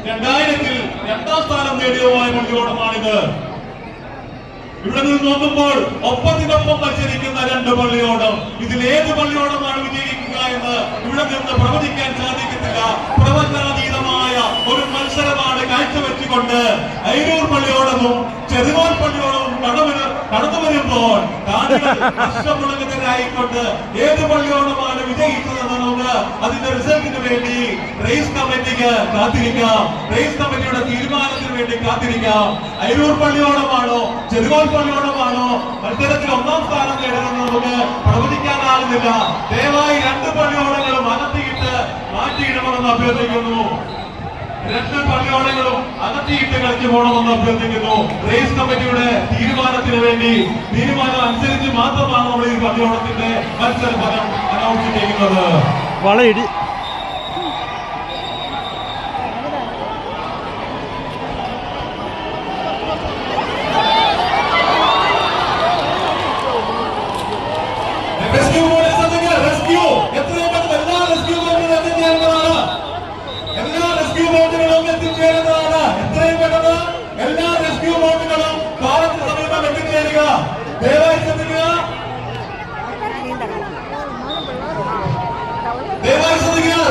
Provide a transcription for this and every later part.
2000-ൽ 2ാം സ്ഥാനം നേടിയതുമായ പള്ളിയോടമാണിത്. ഇവിടെ നിന്ന് നോക്കുമ്പോൾ ഒപ്പത്തിനൊപ്പം മത്സരിക്കുന്ന 2 പള്ളിയോടം. ഇതിലേത് പള്ളിയോടമാണ് വിജയിക്കുക എന്ന് ഇവിടെ നിന്ന് പ്രവചിക്കാൻ സാധിക്കത്തില്ല. പ്രവചനാതീതമായ ഒരു മത്സരമാണ് കാഴ്ചവെച്ചുകൊണ്ട് അയിരൂർ പള്ളിയോടവും ചെറുകോൽ പള്ളിയോടവും കടന്നു വരുമ്പോൾ ഹർഷമുളകരായിക്കൊണ്ട് ഏത് പള്ളിയോടമാണ് വിജയിച്ചതെന്ന് നമുക്ക് അതിന്റെ റിസൾട്ടിന് വേണ്ടി റേസ് കമ്മിറ്റിക്ക് കാത്തിരിക്കാം. റേസ് കമ്മിറ്റിയുടെ തീരുമാനത്തിന് വേണ്ടി കാത്തിരിക്കാം. അയിരൂർ പള്ളിയോടമാണോ ചെറുകോൽ പള്ളിയോടമാണോ മത്സരത്തിൽ 1ാം സ്ഥാനം നേടുന്നത് നമുക്ക് പ്രവചിക്കാനാകുന്നില്ല. ദയവായി 2 പള്ളിയോടങ്ങളും അകത്തിയിട്ട് മാറ്റിയിടണമെന്ന് അഭ്യർത്ഥിക്കുന്നു. 2 പള്ളിയോടങ്ങളും അകത്തിയിട്ട് കളിച്ചു പോകണമെന്ന് അഭ്യർത്ഥിക്കുന്നു. റേസ് കമ്മിറ്റിയുടെ തീരുമാനത്തിന് വേണ്ടി തീരുമാനം അനുസരിച്ച് മാത്രമാണ് നമ്മൾ ഈ പള്ളിയോടത്തിന്റെ മത്സരഫലം അനൗൺസ് ചെയ്യുന്നത്. വളരെ എല്ലാ റെസ്ക്യൂ ബോട്ടുകളും പാലത്തിന് സമീപം എത്തിച്ചേരുക. ദയവായി ശ്രദ്ധിക്കുക.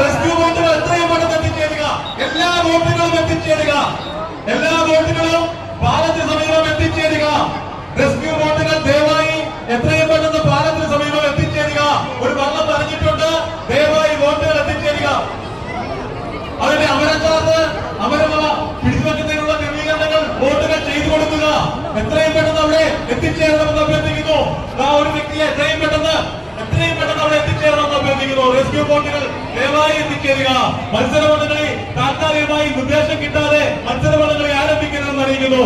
റെസ്ക്യൂ ബോട്ടുകൾ എത്രയും പെട്ടെന്ന് എത്തിച്ചേരുക. എല്ലാ ബോട്ടുകളും എത്തിച്ചേരുക. എല്ലാ ബോട്ടുകളും പാലത്തിന് സമീപം എത്തിച്ചേരുക. റെസ്ക്യൂ ബോട്ടുകൾ ദയവായി എത്രയും പെട്ടെന്ന് പാലത്തിന് സമീപം എത്തിച്ചേരുക. ഒരു വള്ളം പറഞ്ഞിട്ടുണ്ട്. ദയവായി ബോട്ടുകൾ എത്തിച്ചേരുക. അതിന്റെ അമരമ പിടിച്ചുവെക്കുന്നതിനുള്ള ക്രമീകരണങ്ങൾ ബോട്ടുകൾ ചെയ്തു കൊടുക്കുക. എത്രയും പെട്ടെന്ന് അവിടെ എത്തിച്ചേരണമെന്ന് അഭ്യർത്ഥിക്കുന്നു. ഒരു വ്യക്തിയെ എത്രയും പെട്ടെന്ന് അവിടെ എത്തിച്ചേരണമെന്ന് അഭ്യർത്ഥിക്കുന്നു. റെസ്ക്യൂ ബോട്ടുകൾ ദയവായി എത്തിച്ചേരുക. മത്സരബന്ധങ്ങളിൽ താൽക്കാലികമായി നിർദ്ദേശം കിട്ടാതെ മത്സരബന്ധങ്ങളെ ആരംഭിക്കരുതെന്ന് അറിയിക്കുന്നു.